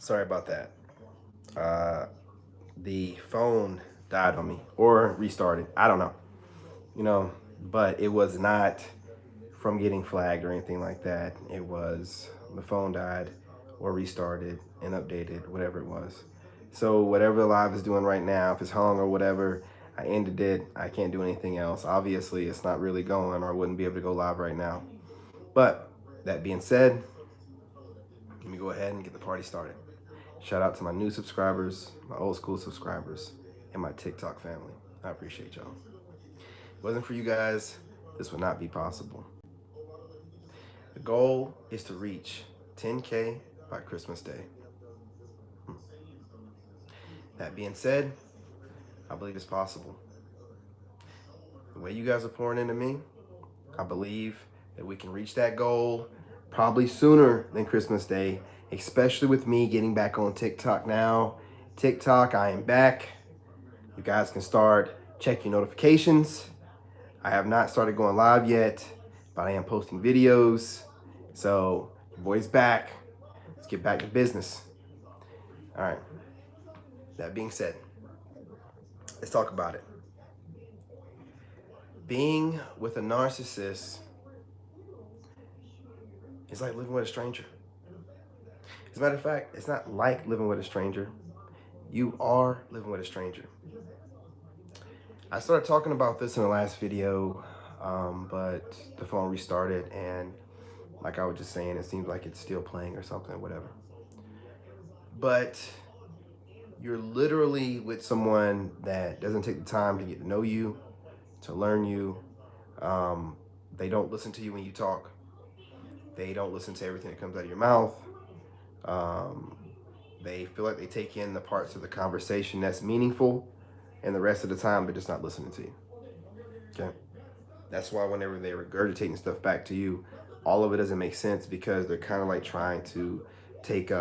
Sorry about that. Uh, the phone died on me or restarted. I don't know. You know, but it was not from getting flagged or anything like that. It was the phone died or restarted and updated, whatever it was. So whatever the live is doing right now, if it's hung or whatever, I ended it. I can't do anything else. Obviously, it's not really going, or I wouldn't be able to go live right now. But that being said, let me go ahead and get the party started. Shout out to my new subscribers, my old school subscribers, and my TikTok family. I appreciate y'all. If it wasn't for you guys, this would not be possible. The goal is to reach 10K by Christmas Day. That being said, I believe it's possible. The way you guys are pouring into me, I believe that we can reach that goal probably sooner than Christmas Day, especially with me getting back on TikTok now. TikTok, I am back. You guys can start checking notifications. I have not started going live yet, but I am posting videos. So, your boy's back. Let's get back to business. All right. That being said, let's talk about it. Being with a narcissist is like living with a stranger. As a matter of fact, it's not like living with a stranger. You are living with a stranger. I started talking about this in the last video, but the phone restarted, and like I was just saying, it seems like it's still playing or something, whatever. But you're literally with someone that doesn't take the time to get to know you, to learn you. They don't listen to you when you talk. They don't listen to everything that comes out of your mouth. They feel like they take in the parts of the conversation that's meaningful, and the rest of the time they're just not listening to you. Okay? That's why whenever they're regurgitating stuff back to you, all of it doesn't make sense, because they're kind of like trying to take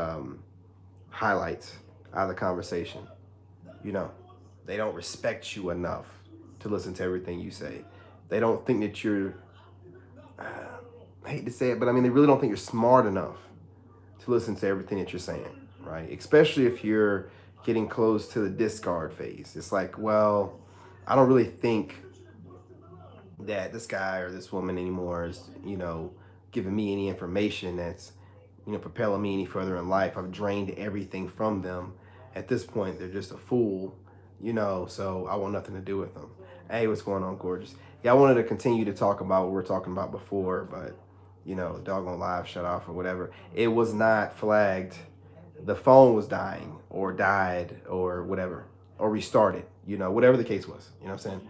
highlights out of the conversation. You know, they don't respect you enough to listen to everything you say. They don't think that you're, I hate to say it, but I mean, they really don't think you're smart enough to listen to everything that you're saying, right? Especially if you're getting close to the discard phase. It's like, well, I don't really think that this guy or this woman anymore is, giving me any information that's, propelling me any further in life. I've drained everything from them. At this point, they're just a fool, so I want nothing to do with them. Hey, what's going on, gorgeous? Yeah, I wanted to continue to talk about what we were talking about before, but, doggone live shut off or whatever. It was not flagged. The phone was dying or died or whatever, or restarted, whatever the case was, you know what I'm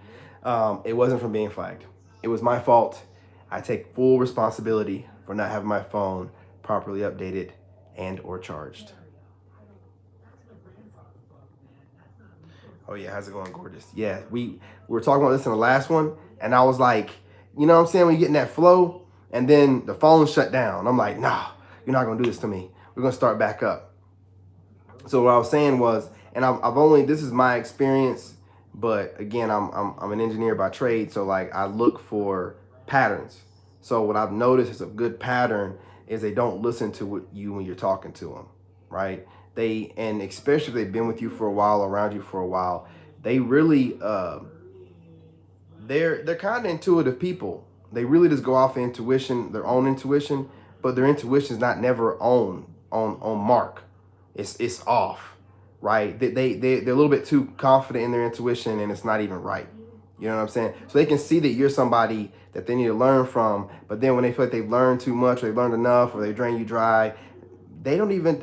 saying? It wasn't from being flagged. It was my fault. I take full responsibility for not having my phone properly updated and or charged. Oh yeah, how's it going, gorgeous? Yeah, we were talking about this in the last one, and I was like, you know what I'm saying, when you get in that flow, and then the phone shut down. I'm like, nah, you're not gonna do this to me. We're gonna start back up. So what I was saying was, and I've only, this is my experience, but again, I'm an engineer by trade, so like I look for patterns. So what I've noticed is a good pattern is they don't listen to you when you're talking to them, right? And especially if they've been with you for a while, around you for a while, they really, they're kind of intuitive people. They really just go off intuition, their own intuition, but their intuition is not never on mark. It's off, right? They're a little bit too confident in their intuition, and it's not even right. You know what I'm saying? So they can see that you're somebody that they need to learn from, but then when they feel like they've learned too much, or they've learned enough, or they drain you dry, they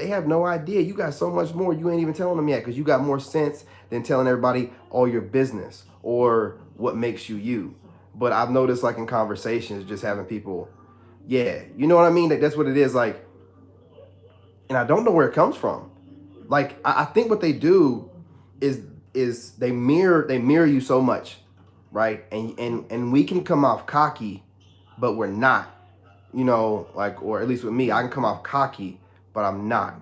have no idea. You got so much more you ain't even telling them yet, because you got more sense than telling everybody all your business or what makes you you. But I've noticed, like in conversations, just having people, yeah, you know what I mean? That's what it is, like, and I don't know where it comes from. Like, I think what they do is they mirror you so much, right? And we can come off cocky, but we're not, like, or at least with me, I can come off cocky, but I'm not.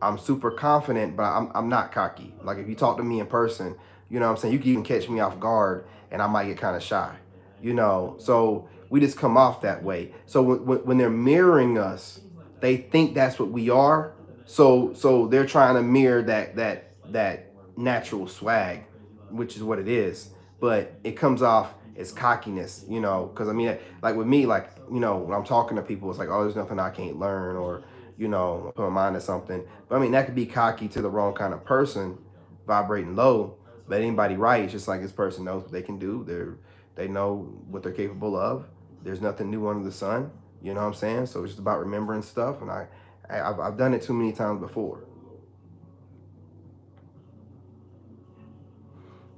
I'm super confident, but I'm not cocky. Like, if you talk to me in person, you know what I'm saying, you can even catch me off guard and I might get kind of shy, so we just come off that way. So when they're mirroring us, they think that's what we are, So they're trying to mirror that natural swag, which is what it is. But it comes off as cockiness, you know, because I mean, like with me, like, you know, when I'm talking to people, it's like, oh, there's nothing I can't learn, or, you know, put my mind to something. But I mean, that could be cocky to the wrong kind of person, vibrating low. But anybody right, it's just like this person knows what they can do. They know what they're capable of. There's nothing new under the sun. You know what I'm saying? So it's just about remembering stuff, and I've done it too many times before.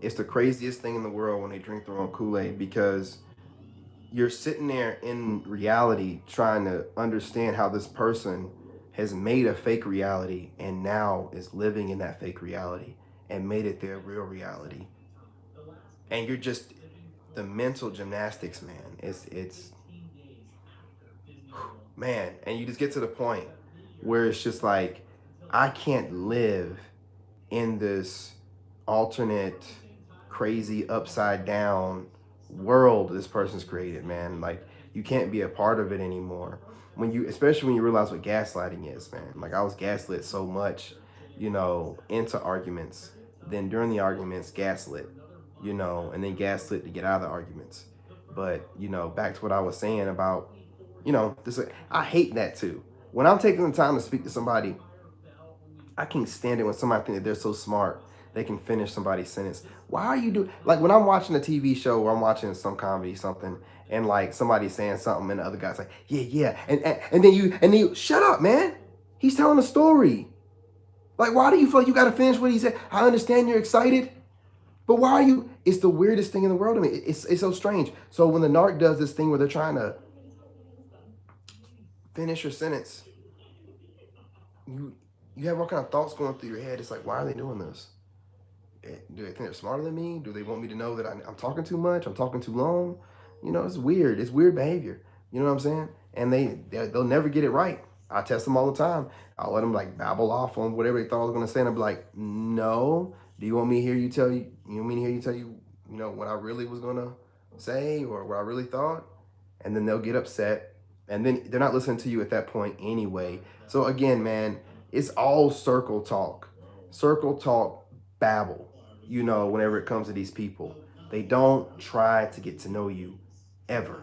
It's the craziest thing in the world when they drink their own Kool-Aid, because you're sitting there in reality trying to understand how this person has made a fake reality and now is living in that fake reality and made it their real reality. And you're just, the mental gymnastics, man. It's man, and you just get to the point where it's just like, I can't live in this alternate, crazy, upside down world this person's created, man. Like, you can't be a part of it anymore. When you, especially when you realize what gaslighting is, man. Like, I was gaslit so much, you know, into arguments. Then during the arguments, gaslit, you know, and then gaslit to get out of the arguments. But, you know, back to what I was saying about, you know, this, I hate that too. When I'm taking the time to speak to somebody, I can't stand it when somebody think that they're so smart they can finish somebody's sentence. Why are you do, like, when I'm watching a TV show or I'm watching some comedy, something, and like somebody's saying something and the other guy's like, yeah, yeah, and then you shut up, man. He's telling a story. Like, why do you feel like you got to finish what he said? I understand you're excited, but why are you? It's the weirdest thing in the world to me. It's so strange. So when the narc does this thing where they're trying to finish your sentence, you have all kind of thoughts going through your head. It's like, why are they doing this? Do they think they're smarter than me? Do they want me to know that I'm talking too much? I'm talking too long? You know, it's weird. It's weird behavior. You know what I'm saying? And they'll never get it right. I test them all the time. I'll let them like babble off on whatever they thought I was going to say, and I'll be like, no. Do you want me to hear you tell you? You want me to hear you tell you? You know what I really was going to say, or what I really thought? And then they'll get upset, and then they're not listening to you at that point anyway. So again, man, it's all circle talk, babble. You know, whenever it comes to these people, they don't try to get to know you ever.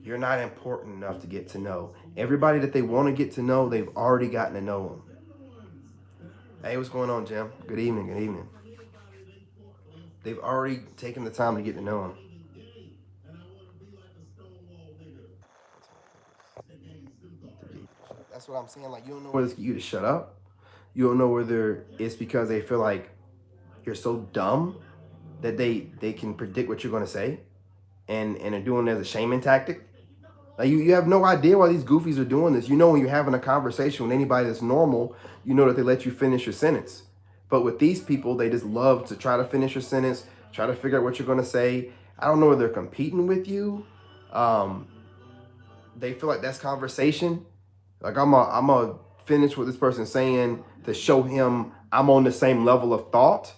You're not important enough to get to know. Everybody that they want to get to know, they've already gotten to know them. Hey, what's going on, Jim? Good evening, good evening. They've already taken the time to get to know them. That's what I'm saying. Like, you don't know whether it's you to shut up. You don't know whether it's because they feel like you're so dumb that they can predict what you're going to say, and are doing it as a shaming tactic. Like, you have no idea why these goofies are doing this. You know, when you're having a conversation with anybody that's normal, you know that they let you finish your sentence. But with these people, they just love to try to finish your sentence, try to figure out what you're going to say. I don't know if they're competing with you. They feel like that's conversation. Like, I'm a finish what this person's saying to show him I'm on the same level of thought.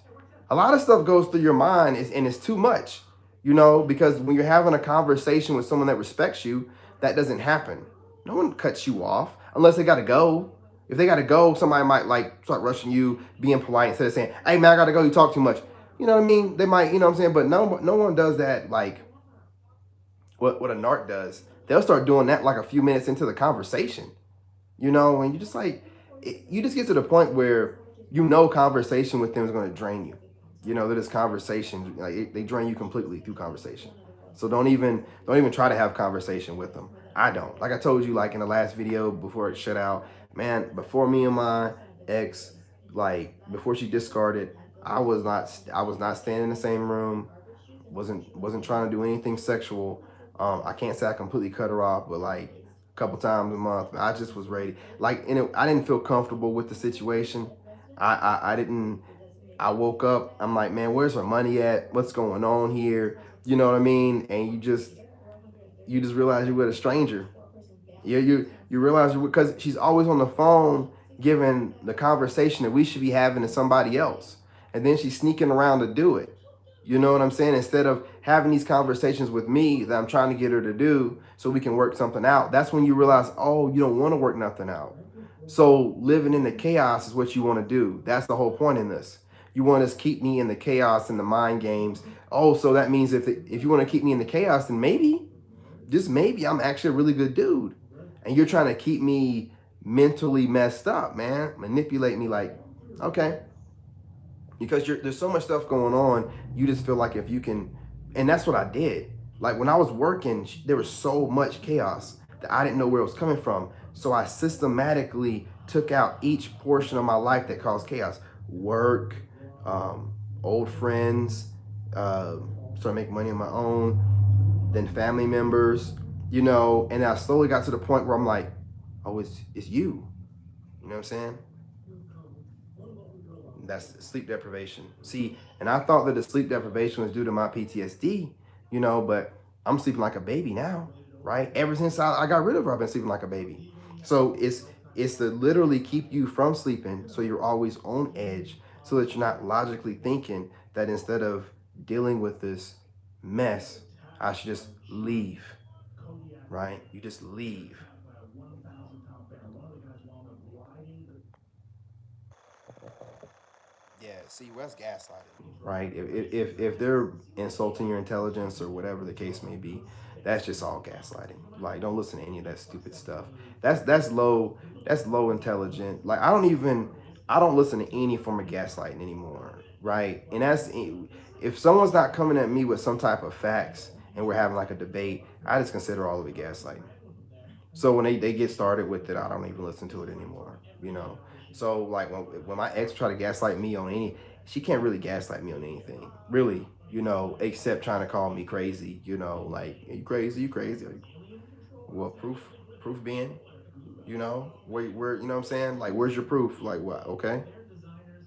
A lot of stuff goes through your mind, and it's too much, you know, because when you're having a conversation with someone that respects you, that doesn't happen. No one cuts you off unless they got to go. If they got to go, somebody might like start rushing you, being polite instead of saying, hey, man, I got to go. You talk too much. You know what I mean? They might, you know what I'm saying? But no one does that like what a narc does. They'll start doing that like a few minutes into the conversation, you know, and you just like, you just get to the point where you know conversation with them is going to drain you. You know, that is conversation, like they drain you completely through conversation. So don't even try to have conversation with them. I don't. Like I told you, like in the last video before it shut out, man, before me and my ex, like before she discarded, I was not staying in the same room, wasn't trying to do anything sexual. I can't say I completely cut her off, but like a couple times a month, I just was ready. Like, I didn't feel comfortable with the situation. I didn't. I woke up, I'm like, man, where's her money at? What's going on here? You know what I mean? And you just realize you're with a stranger. You realize, because she's always on the phone giving the conversation that we should be having to somebody else. And then she's sneaking around to do it. You know what I'm saying? Instead of having these conversations with me that I'm trying to get her to do so we can work something out, that's when you realize, oh, you don't want to work nothing out. So living in the chaos is what you want to do. That's the whole point in this. You want to keep me in the chaos and the mind games. Oh, so that means if you want to keep me in the chaos, then maybe, just maybe, I'm actually a really good dude. And you're trying to keep me mentally messed up, man. Manipulate me like, okay. Because there's so much stuff going on, you just feel like if you can, and that's what I did. Like when I was working, there was so much chaos that I didn't know where it was coming from. So I systematically took out each portion of my life that caused chaos. Work, old friends, started making money on my own, then family members, and I slowly got to the point where I'm like, oh, it's you. You know what I'm saying? That's sleep deprivation. See, and I thought that the sleep deprivation was due to my PTSD, but I'm sleeping like a baby now, right? Ever since I got rid of her, I've been sleeping like a baby. So it's to literally keep you from sleeping, so you're always on edge, so that you're not logically thinking that instead of dealing with this mess, I should just leave, right? You just leave. Yeah, see, well, that's gaslighting, right? If they're insulting your intelligence or whatever the case may be, that's just all gaslighting. Like, don't listen to any of that stupid stuff. That's low. That's low intelligent. Like, I don't listen to any form of gaslighting anymore, right? And that's if someone's not coming at me with some type of facts and we're having like a debate, I just consider all of it gaslighting. So when they get started with it, I don't even listen to it anymore. So like when my ex try to gaslight me on she can't really gaslight me on anything, really, except trying to call me crazy, like, you crazy, you crazy. Like, well, proof being, where, you know what I'm saying? Like, where's your proof? Like, what? Okay,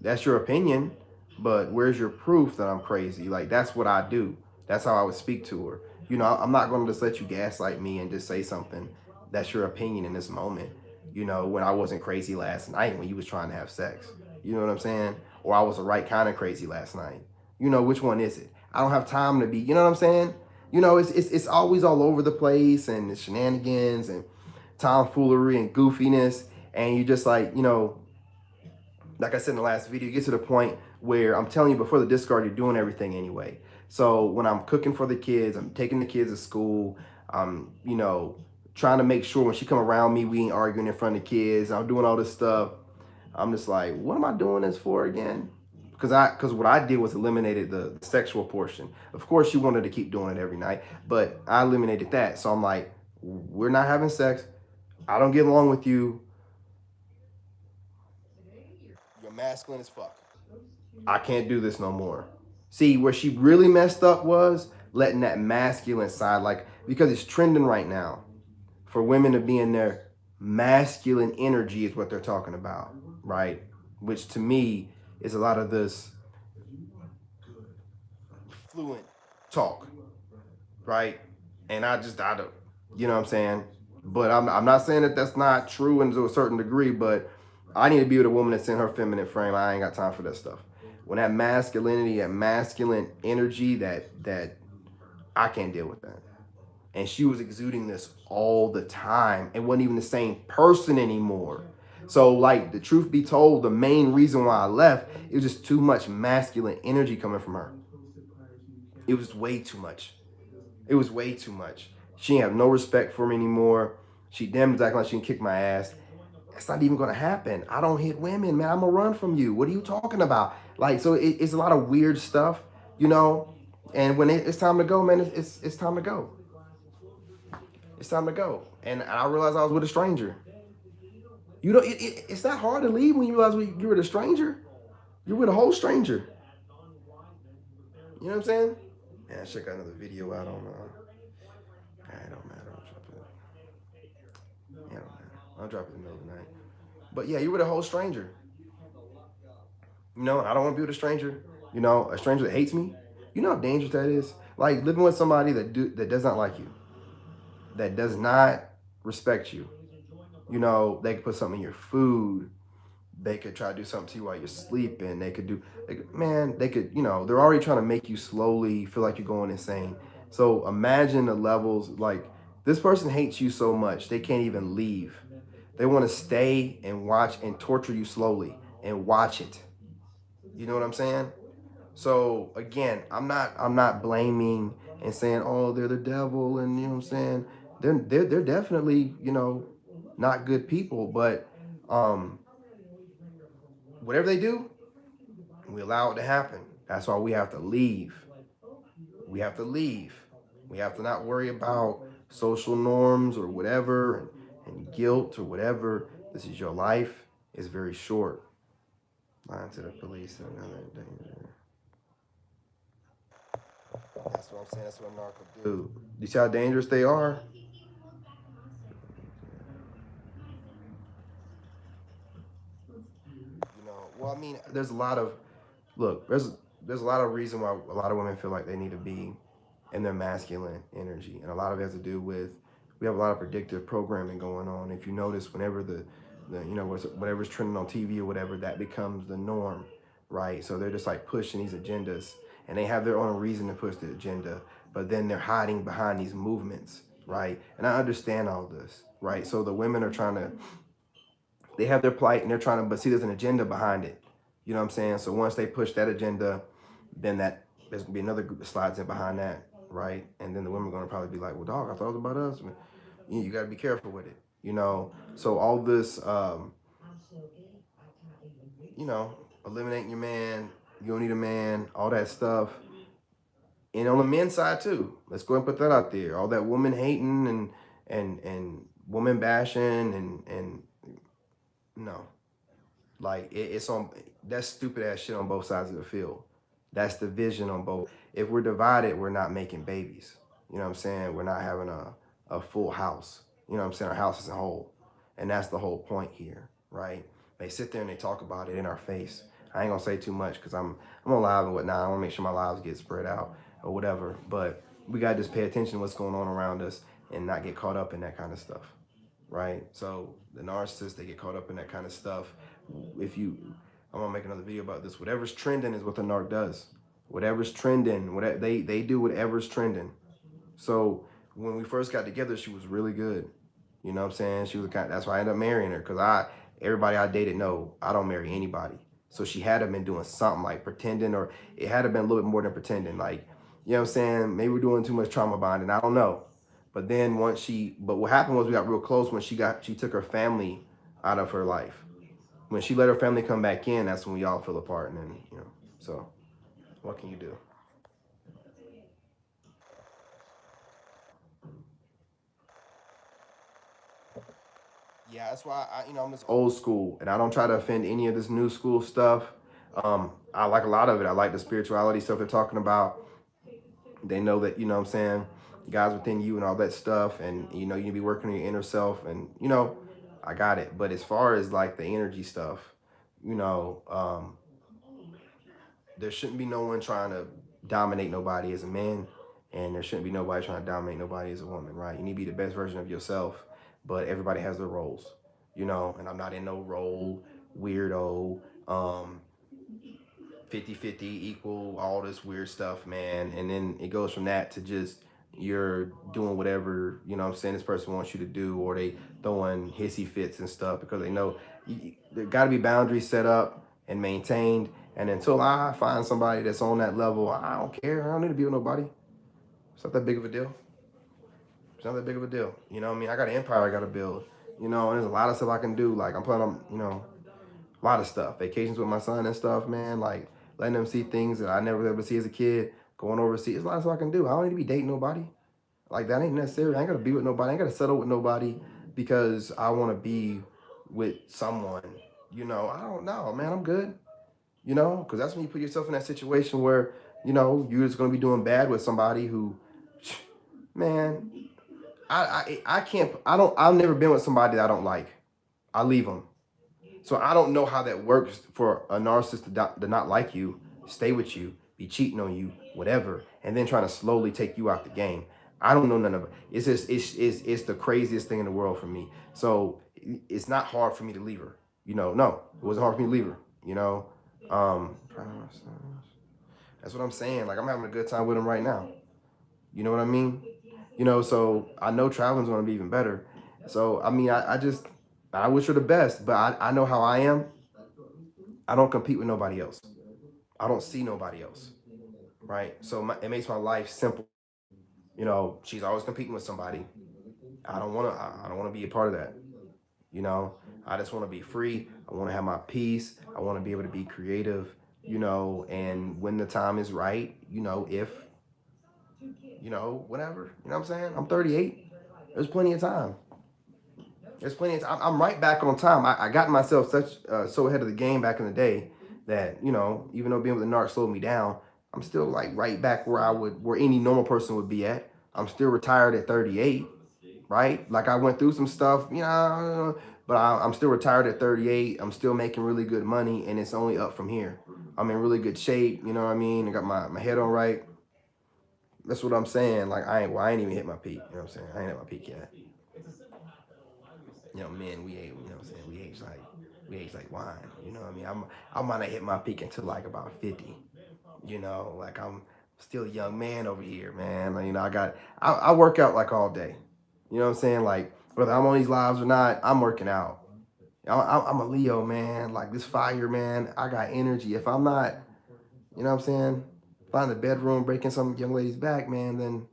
that's your opinion, but where's your proof that I'm crazy? Like, that's what I do. That's how I would speak to her. I'm not going to just let you gaslight me and just say something that's your opinion in this moment. When I wasn't crazy last night when you was trying to have sex. You know what I'm saying? Or I was the right kind of crazy last night. Which one is it? I don't have time to be, you know what I'm saying? It's always all over the place, and it's shenanigans and tomfoolery and goofiness. And you just like I said in the last video, you get to the point where I'm telling you, before the discard, you're doing everything anyway. So when I'm cooking for the kids, I'm taking the kids to school, I'm, trying to make sure when she come around me, we ain't arguing in front of the kids, I'm doing all this stuff. I'm just like, what am I doing this for again? Because what I did was eliminated the sexual portion. Of course, she wanted to keep doing it every night, but I eliminated that. So I'm like, we're not having sex. I don't get along with you. You're masculine as fuck. I can't do this no more. See, where she really messed up was letting that masculine side, like, because it's trending right now for women to be in their masculine energy is what they're talking about, right? Which to me is a lot of this fluent talk, right? And I don't, you know what I'm saying? But I'm not saying that that's not true and to a certain degree, but I need to be with a woman that's in her feminine frame. I ain't got time for that stuff. When that masculinity, that masculine energy, that I can't deal with that. And she was exuding this all the time and wasn't even the same person anymore. So, like, the truth be told, the main reason why I left, it was just too much masculine energy coming from her. It was way too much. It was way too much. She didn't have no respect for me anymore. She damn acting like she can kick my ass. It's not even gonna happen. I don't hit women, man. I'm gonna run from you. What are you talking about? Like, so it's a lot of weird stuff, And when it's time to go, man, it's time to go. It's time to go. And I realized I was with a stranger. It's not hard to leave when you realize you're with a stranger. You're with a whole stranger. You know what I'm saying? Yeah, I check out another video out on. It don't matter. I'll drop it. Yeah, it don't matter. I'll drop it in the middle of the night. But yeah, you're with a whole stranger. I don't want to be with a stranger. A stranger that hates me. You know how dangerous that is. Like living with somebody that does not like you, that does not respect you. They could put something in your food. They could try to do something to you while you're sleeping. They could, they're already trying to make you slowly feel like you're going insane. So imagine the levels, like, this person hates you so much, they can't even leave. They want to stay and watch and torture you slowly and watch it. You know what I'm saying? So again, I'm not blaming and saying, oh, they're the devil, and you know what I'm saying? They're definitely, you know, not good people, but um whatever they do, we allow it to happen. That's why we have to leave. We have to leave. We have to not worry about social norms or whatever, and guilt or whatever. This is your life. It's very short. Lying to the police and another danger. That's what I'm saying. That's what a narc will do. You see how dangerous they are? You know, well, I mean, there's a lot of look. There's a lot of reason why a lot of women feel like they need to be in their masculine energy, and a lot of it has to do with we have a lot of predictive programming going on. If you notice, whenever the you know whatever's trending on TV or whatever, that becomes the norm, right? So they're just like pushing these agendas, and they have their own reason to push the agenda, but then they're hiding behind these movements, right? And I understand all this, right? So the women are trying to they have their plight and they're trying to, but see, there's an agenda behind it. You know what I'm saying? So once they push that agenda, then there's gonna be another group that slides in behind that, right? And then the women are gonna probably be like, well, dog, I thought it was about us. You got to be careful with it, you know. So all this, you know, eliminating your man, you don't need a man, all that stuff. And on the men's side too, let's go and put that out there. All that woman hating and woman bashing and no, like it's on that stupid ass shit on both sides of the field. That's division on both. If we're divided, we're not making babies. You know what I'm saying? We're not having a full house. You know what I'm saying? Our house is a whole. And that's the whole point here, right? They sit there and they talk about it in our face. I ain't gonna say too much because I'm on live and whatnot. I wanna make sure my lives get spread out or whatever. But we gotta just pay attention to what's going on around us and not get caught up in that kind of stuff. Right? So the narcissists, they get caught up in that kind of stuff. If you I'm gonna make another video about this. Whatever's trending is what the narc does. Whatever's trending, whatever they do whatever's trending. So when we first got together, she was really good. You know what I'm saying? She was the kind. That's why I ended up marrying her because everybody I dated know I don't marry anybody. So she had to have been doing something like pretending, or it had to have been a little bit more than pretending. Like, you know what I'm saying? Maybe we're doing too much trauma bonding. I don't know. But then but what happened was we got real close when she took her family out of her life. When she let her family come back in, that's when we all fell apart. And then, you know, so what can you do? Yeah, that's why I'm just old school, and I don't try to offend any of this new school stuff. I like a lot of it. I like the spirituality stuff they're talking about. They know that, you know what I'm saying, God's within you and all that stuff, and you know you need to be working on your inner self, and you know, I got it. But as far as like the energy stuff, you know, there shouldn't be no one trying to dominate nobody as a man, and there shouldn't be nobody trying to dominate nobody as a woman, right? You need to be the best version of yourself, but everybody has their roles, you know, and I'm not in no role, weirdo, 50-50 equal, all this weird stuff, man. And then it goes from that to just you're doing whatever, you know what I'm saying, this person wants you to do, or they throwing hissy fits and stuff because they know there got to be boundaries set up and maintained. And until I find somebody that's on that level, I don't care. I don't need to be with nobody. It's not that big of a deal. It's not that big of a deal. You know what I mean? I got an empire I got to build. You know, and there's a lot of stuff I can do. Like I'm planning on, you know, a lot of stuff. Vacations with my son and stuff, man. Like letting them see things that I never was able to see as a kid. Going overseas. There's a lot of stuff I can do. I don't need to be dating nobody. Like that ain't necessary. I ain't gotta be with nobody. I ain't gotta settle with nobody because I want to be with someone. You know, I don't know, man. I'm good. You know, because that's when you put yourself in that situation where, you know, you're just going to be doing bad with somebody who, man, I can't, I've never been with somebody that I don't like. I leave them. So I don't know how that works for a narcissist to not like you, stay with you, be cheating on you, whatever, and then trying to slowly take you out the game. I don't know none of it. It's just, it's the craziest thing in the world for me. So it's not hard for me to leave her. You know, no, it wasn't hard for me to leave her, you know. Um, that's what I'm saying. Like I'm having a good time with him right now. You know what I mean? You know, so I know traveling's gonna be even better. So I mean, I just I wish her the best, but I know how I am. I don't compete with nobody else. I don't see nobody else, right? So it makes my life simple. You know, she's always competing with somebody. I don't want to. I don't want to be a part of that. You know, I just want to be free. I want to have my peace. I want to be able to be creative. You know, and when the time is right, you know, if whatever. You know what I'm saying? I'm 38. There's plenty of time. There's plenty of time. I'm right back on time. I got myself so ahead of the game back in the day that even though being with the narc slowed me down, I'm still like right back where any normal person would be at. I'm still retired at 38, right? Like I went through some stuff, but I'm still retired at 38. I'm still making really good money, and it's only up from here. I'm in really good shape. You know what I mean? I got my head on right. That's what I'm saying. Like I ain't even hit my peak. You know what I'm saying? I ain't at my peak yet. Men, we age, you know what I'm saying? We age like wine. You know what I mean? I might not hit my peak until like about 50. Like I'm still a young man over here, man. Like, I work out like all day. You know what I'm saying? Like whether I'm on these lives or not, I'm working out. I'm a Leo, man. Like this fire, man. I got energy. If I'm not, you know what I'm saying? If I'm in the bedroom breaking some young lady's back, man, then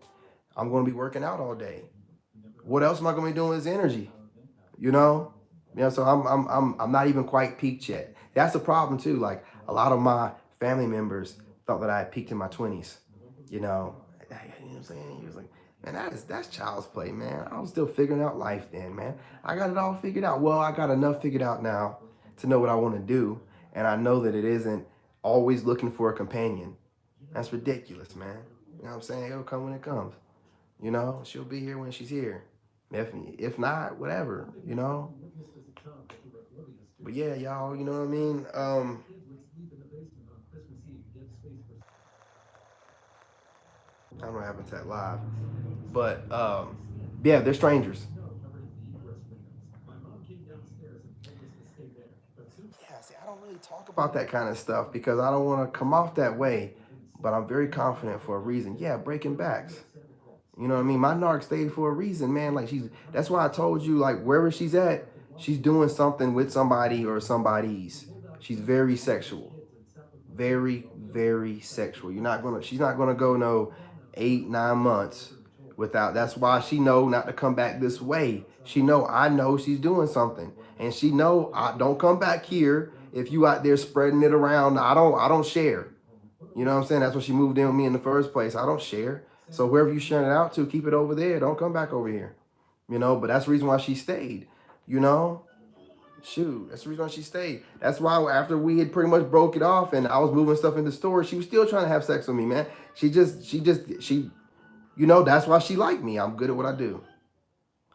I'm gonna be working out all day. What else am I gonna be doing with this energy? You know? So I'm not even quite peaked yet. That's the problem too. Like a lot of my family members thought that I had peaked in my 20s. You know, you know what I'm saying? He was like, man, that's child's play, man. I was still figuring out life then, man. I got it all figured out. Well, I got enough figured out now to know what I want to do, and I know that it isn't always looking for a companion. That's ridiculous, man. You know what I'm saying? It'll come when it comes. She'll be here when she's here. If not, whatever. But yeah, y'all, you know what I mean? I don't know what happened to that live. But yeah, they're strangers. Yeah, see, I don't really talk about that kind of stuff because I don't want to come off that way. But I'm very confident for a reason. Yeah, breaking backs. You know what I mean? My narc stayed for a reason, man. Like that's why I told you, like wherever she's at, she's doing something with somebody or somebody's. She's very sexual. Very, very sexual. She's not gonna go no 8, 9 months without. That's why she know not to come back this way. She know I know she's doing something, and she know I don't come back here if you out there spreading it around. I don't share. You know what I'm saying? That's why she moved in with me in the first place. I don't share. So wherever you sharing it out to, keep it over there. Don't come back over here. But that's the reason why she stayed. You know, Shoot, that's the reason why she stayed. That's why after we had pretty much broke it off and I was moving stuff into storage, she was still trying to have sex with me, man. That's why she liked me. I'm good at what I do.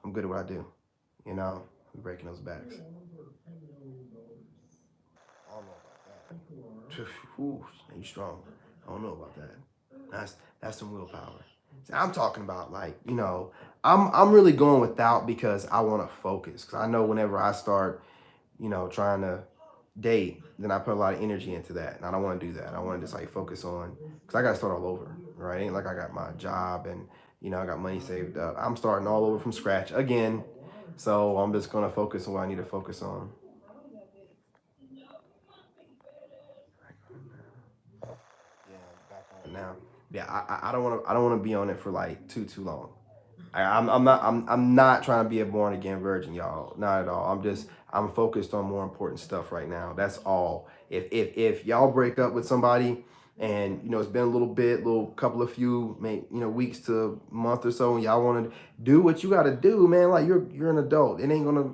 I'm good at what I do. I'm breaking those backs. I don't know about that. Ooh, you strong. I don't know about that. That's some willpower. See, I'm talking about like, I'm really going without because I want to focus. Because I know whenever I start, trying to date, then I put a lot of energy into that. And I don't want to do that. I want to just like focus on, because I got to start all over, right? Ain't like I got my job and, I got money saved up. I'm starting all over from scratch again. So I'm just going to focus on what I need to focus on. Yeah, back on it now. Yeah, I don't want to. I don't want to be on it for like too long. I'm not trying to be a born again virgin, y'all. Not at all. I'm focused on more important stuff right now. That's all. If y'all break up with somebody and it's been a little couple of few maybe weeks to a month or so, and y'all want to do what you got to do, man. Like you're an adult. It ain't gonna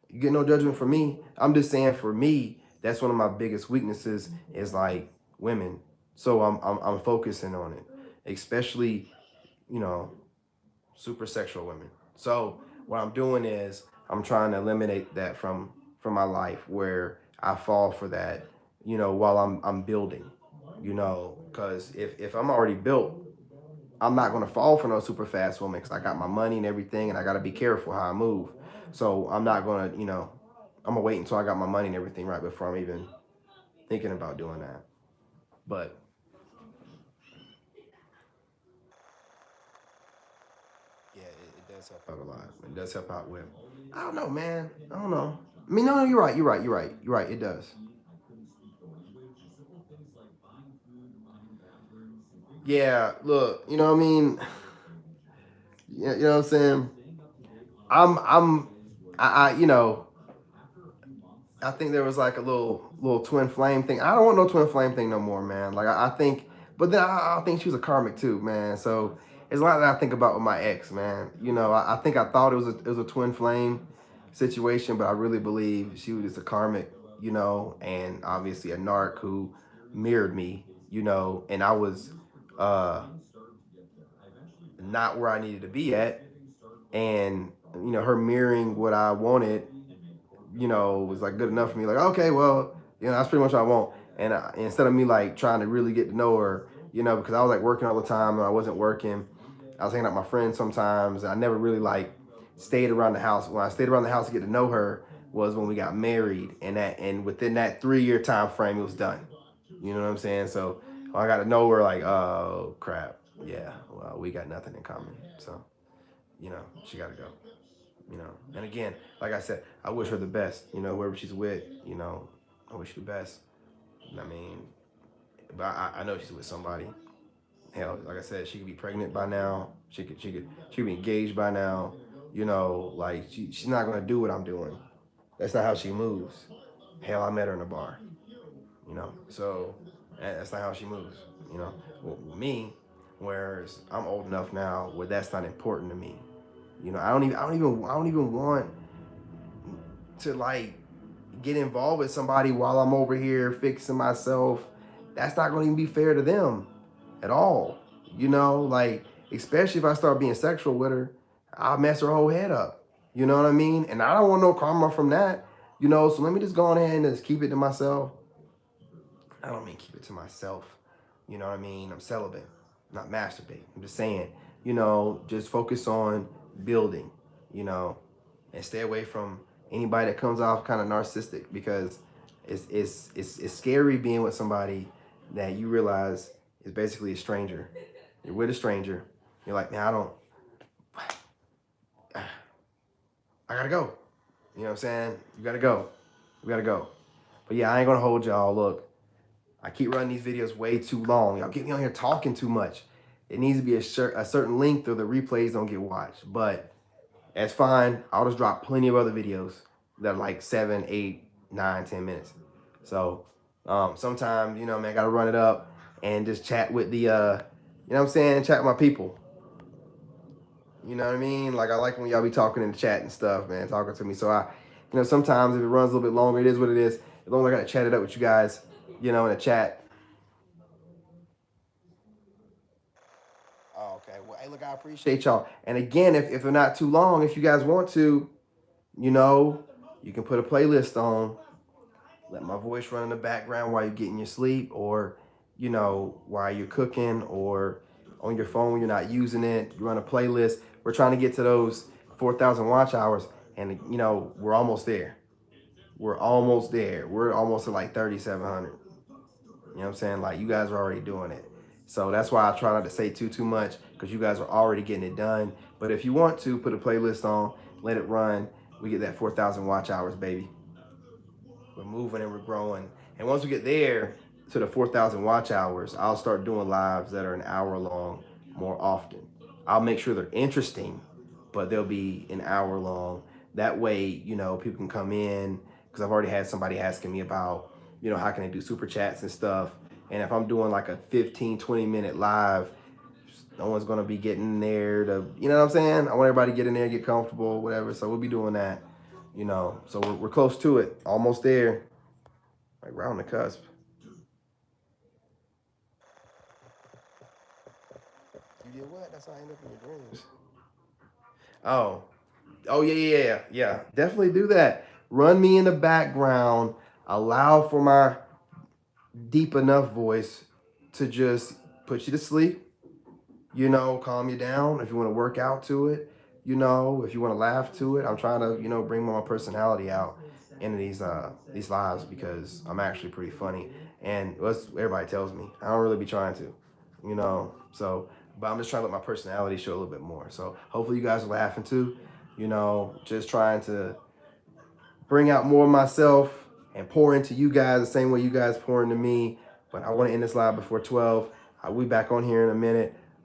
you get no judgment from me. I'm just saying for me, that's one of my biggest weaknesses is like women. So I'm focusing on it, especially you know super sexual women. So what I'm doing is I'm trying to eliminate that from my life where I fall for that, while I'm building, because if I'm already built, I'm not gonna fall for no super fast woman because I got my money and everything, and I gotta be careful how I move. So I'm not gonna, I'm gonna wait until I got my money and everything right before I'm even thinking about doing that. But yeah, it does help out a lot. It does help out with. I don't know, man. I don't know. I mean, no, you're right. You're right. You're right. You're right. It does. Yeah. Look, you know what I mean. Yeah, you know what I'm saying. I'm. You know. I think there was like a little twin flame thing. I don't want no twin flame thing no more, man. Like I think, but then I think she was a karmic too, man. So it's a lot that I think about with my ex, man. You know, I think I thought it was a twin flame situation, but I really believe she was just a karmic, you know, and obviously a narc who mirrored me, you know, and I was uh not where I needed to be at, and you know, her mirroring what I wanted, you know, was like good enough for me. Like, okay, well, you know, that's pretty much what I want. And instead of me like trying to really get to know her, you know, because I was like working all the time and I wasn't working, I was hanging out with my friends sometimes. I never really like stayed around the house. When I stayed around the house to get to know her was when we got married, and within that 3 year time frame, it was done. You know what I'm saying? So I got to know her like, oh crap, yeah, well, we got nothing in common. So you know, she got to go. You know, and again, like I said, I wish her the best. You know, whoever she's with, you know, I wish her the best. I mean, but I know she's with somebody. Hell, like I said, she could be pregnant by now. She could be engaged by now. You know, like she's not gonna do what I'm doing. That's not how she moves. Hell, I met her in a bar. You know, so that's not how she moves. You know, well, me, whereas I'm old enough now where that's not important to me. You know, I don't even want to like get involved with somebody while I'm over here fixing myself. That's not going to even be fair to them at all. You know, like especially if I start being sexual with her, I'll mess her whole head up. You know what I mean? And I don't want no karma from that. You know, so let me just go on ahead and just keep it to myself. I don't mean keep it to myself. You know what I mean? I'm celibate, not masturbate. I'm just saying, you know, just focus on building, you know, and stay away from anybody that comes off kind of narcissistic because it's scary being with somebody that you realize is basically a stranger. You're with a stranger. You're like, man, I gotta go. You know what I'm saying? You gotta go. We gotta go. But yeah, I ain't gonna hold y'all. Look, I keep running these videos way too long. Y'all get me on here talking too much. It needs to be a certain length or the replays don't get watched. But that's fine. I'll just drop plenty of other videos that are like 7, 8, 9, 10 minutes. So sometimes, you know, man, I gotta run it up and just chat with the you know what I'm saying? Chat with my people. You know what I mean? Like I like when y'all be talking in the chat and stuff, man, talking to me. So you know, sometimes if it runs a little bit longer, it is what it is. As long as I gotta chat it up with you guys, you know, in the chat. Oh, okay. Well, hey, look, I appreciate y'all. And again, if they're not too long, if you guys want to, you know, you can put a playlist on. Let my voice run in the background while you're getting your sleep, or, you know, while you're cooking, or on your phone when you're not using it. You run a playlist. We're trying to get to those 4,000 watch hours, and you know, we're almost there. We're almost there. We're almost at like 3,700. You know what I'm saying? Like you guys are already doing it. So that's why I try not to say too much because you guys are already getting it done. But if you want to put a playlist on, let it run. We get that 4,000 watch hours, baby. We're moving and we're growing. And once we get there to the 4,000 watch hours, I'll start doing lives that are an hour long more often. I'll make sure they're interesting, but they'll be an hour long. That way, you know, people can come in because I've already had somebody asking me about, you know, how can I do super chats and stuff. And if I'm doing like a 15, 20-minute live, no one's going to be getting there to, you know what I'm saying? I want everybody to get in there, get comfortable, whatever. So we'll be doing that, you know. So we're close to it, almost there, like right on the cusp. You did what? That's how I end up in your dreams. Oh, oh yeah. Definitely do that. Run me in the background. Allow for my deep enough voice to just put you to sleep. You know, calm you down. If you want to work out to it, you know, if you want to laugh to it. I'm trying to, you know, bring my personality out into these lives because I'm actually pretty funny, and that's what everybody tells me. I don't really be trying to, you know. So but I'm just trying to let my personality show a little bit more. So hopefully you guys are laughing too. You know, just trying to bring out more of myself and pour into you guys the same way you guys pour into me. But I want to end this live before 12. I'll be back on here in a minute.